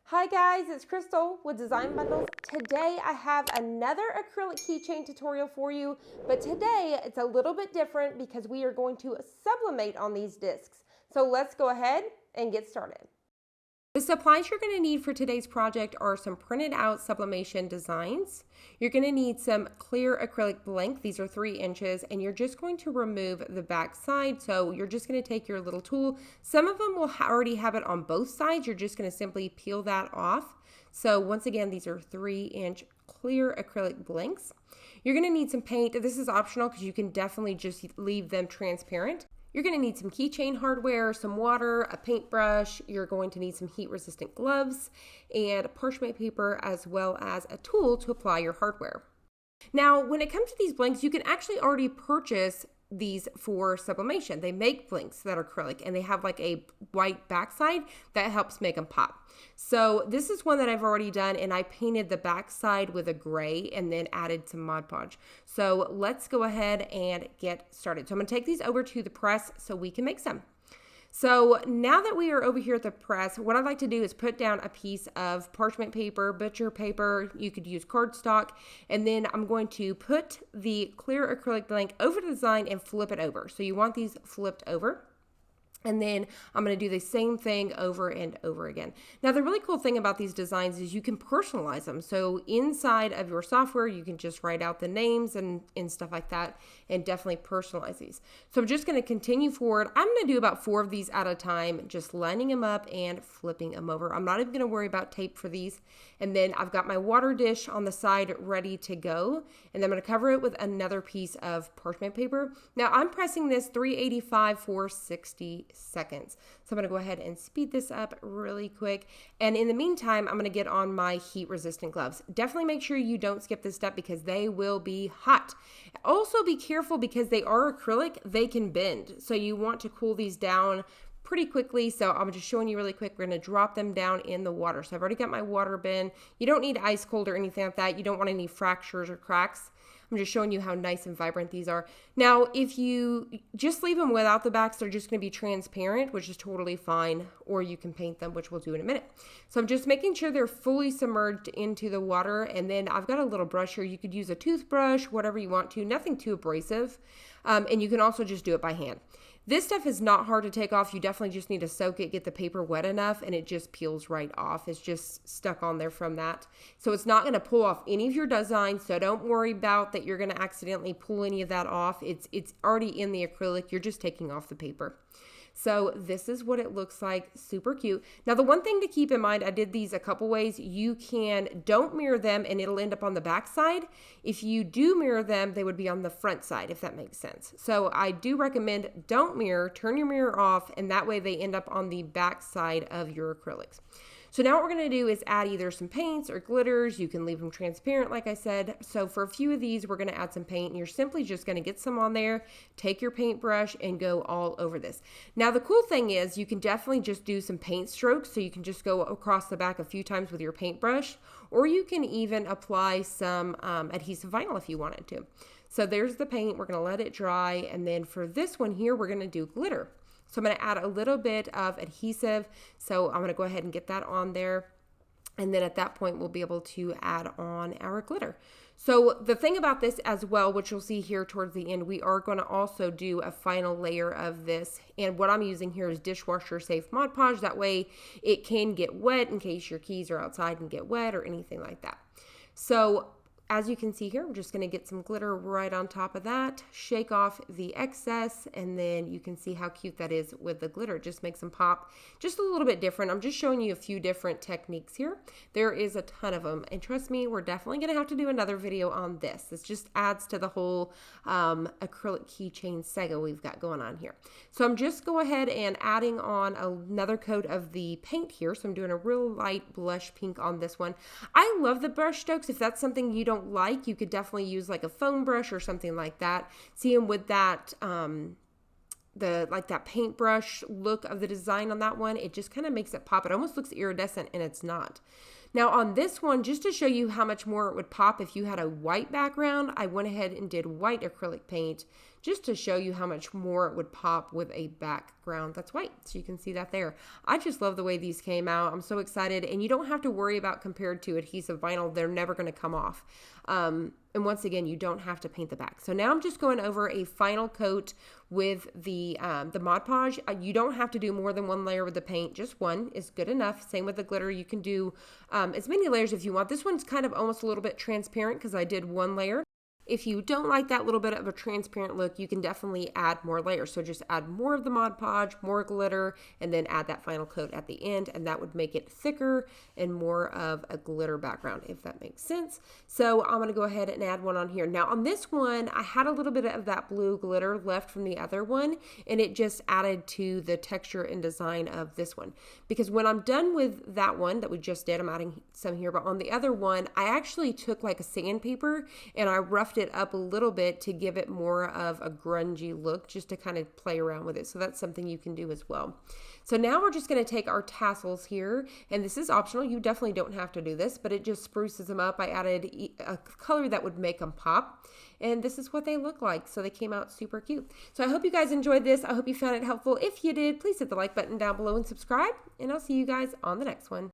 Hi guys, it's Crystal with Design Bundles. Today I have another acrylic keychain tutorial for you, but today it's a little bit different because we are going to sublimate on these discs. So let's go ahead and get started. The supplies you're going to need for today's project are some printed out sublimation designs. You're going to need some clear acrylic blank. These are 3 inches, and you're just going to remove the back side. So you're just going to take your little tool. Some of them will already have it on both sides. You're just going to simply peel that off. So once again, these are 3-inch clear acrylic blanks. You're going to need some paint. This is optional because you can definitely just leave them transparent. You're going to need some keychain hardware, some water, a paintbrush. You're going to need some heat-resistant gloves and parchment paper, as well as a tool to apply your hardware. Now, when it comes to these blanks, you can actually already purchase these for sublimation. They make blanks that are acrylic, and they have like a white backside that helps make them pop. So this is one that I've already done, and I painted the backside with a gray and then added some Mod Podge. So let's go ahead and get started. So I'm going to take these over to the press so we can make some. So now that we are over here at the press, what I'd like to do is put down a piece of parchment paper, butcher paper. You could use cardstock, and then I'm going to put the clear acrylic blank over the design and flip it over. So you want these flipped over. And then I'm going to do the same thing over and over again. Now, the really cool thing about these designs is you can personalize them. So inside of your software, you can just write out the names and stuff like that, and definitely personalize these. So I'm just going to continue forward. I'm going to do about 4 of these at a time, just lining them up and flipping them over. I'm not even going to worry about tape for these. And then I've got my water dish on the side ready to go. And then I'm going to cover it with another piece of parchment paper. Now, I'm pressing this 385 for 60 seconds. So I'm going to go ahead and speed this up really quick. And in the meantime, I'm going to get on my heat resistant gloves. Definitely make sure you don't skip this step because they will be hot. Also be careful because they are acrylic, they can bend. So you want to cool these down pretty quickly. So I'm just showing you really quick. We're going to drop them down in the water. So I've already got my water bin. You don't need ice cold or anything like that. You don't want any fractures or cracks. I'm just showing you how nice and vibrant these are. Now, if you just leave them without the backs, they're just going to be transparent, which is totally fine, or you can paint them, which we'll do in a minute. So I'm just making sure they're fully submerged into the water, and then I've got a little brush here. You could use a toothbrush, whatever you want to, nothing too abrasive, and you can also just do it by hand. This stuff is not hard to take off. You definitely just need to soak it, get the paper wet enough, and it just peels right off. It's just stuck on there from that. So it's not going to pull off any of your designs, so don't worry about that you're going to accidentally pull any of that off. It's already in the acrylic. You're just taking off the paper. So this is what it looks like. Super cute. Now, the one thing to keep in mind, I did these a couple ways. You don't mirror them and it'll end up on the back side. If you do mirror them, they would be on the front side, if that makes sense. So I do recommend don't mirror, turn your mirror off, and that way they end up on the back side of your acrylics. So now what we're going to do is add either some paints or glitters. You can leave them transparent, like I said. So for a few of these, we're going to add some paint, and you're simply just going to get some on there, take your paintbrush, and go all over this. Now, the cool thing is you can definitely just do some paint strokes, so you can just go across the back a few times with your paintbrush, or you can even apply some adhesive vinyl if you wanted to. So there's the paint. We're going to let it dry, and then for this one here, we're going to do glitter. So I'm going to add a little bit of adhesive. So I'm going to go ahead and get that on there. And then at that point, we'll be able to add on our glitter. So the thing about this as well, which you'll see here towards the end, we are going to also do a final layer of this. And what I'm using here is dishwasher safe Mod Podge. That way it can get wet in case your keys are outside and get wet or anything like that. So as you can see here, we're just going to get some glitter right on top of that, shake off the excess, and then you can see how cute that is with the glitter. It just makes them pop just a little bit different. I'm just showing you a few different techniques here. There is a ton of them, and trust me, we're definitely going to have to do another video on this. This just adds to the whole acrylic keychain saga we've got going on here. So I'm just go ahead and adding on another coat of the paint here. So I'm doing a real light blush pink on this one. I love the brush strokes. If that's something you don't like, you could definitely use like a foam brush or something like that. See, and with that that paintbrush look of the design on that one, it just kind of makes it pop. It almost looks iridescent, and it's not. Now on this one, just to show you how much more it would pop if you had a white background, I went ahead and did white acrylic paint just to show you how much more it would pop with a background that's white. So you can see that there. I just love the way these came out. I'm so excited, and you don't have to worry about compared to adhesive vinyl. They're never going to come off. And once again, you don't have to paint the back. So now I'm just going over a final coat with the Mod Podge. You don't have to do more than one layer with the paint. Just one is good enough. Same with the glitter. You can do as many layers if you want. This one's kind of almost a little bit transparent because I did one layer. If you don't like that little bit of a transparent look, you can definitely add more layers. So just add more of the Mod Podge, more glitter, and then add that final coat at the end, and that would make it thicker and more of a glitter background, if that makes sense. So I'm going to go ahead and add one on here. Now on this one, I had a little bit of that blue glitter left from the other one, and it just added to the texture and design of this one. Because when I'm done with that one that we just did, I'm adding some here, but on the other one, I actually took like a sandpaper and I roughed it up a little bit to give it more of a grungy look, just to kind of play around with it. So that's something you can do as well. So now we're just going to take our tassels here, and this is optional. You definitely don't have to do this, but it just spruces them up. I added a color that would make them pop, and this is what they look like. So they came out super cute. So I hope you guys enjoyed this. I hope you found it helpful. If you did, please hit the like button down below and subscribe, and I'll see you guys on the next one.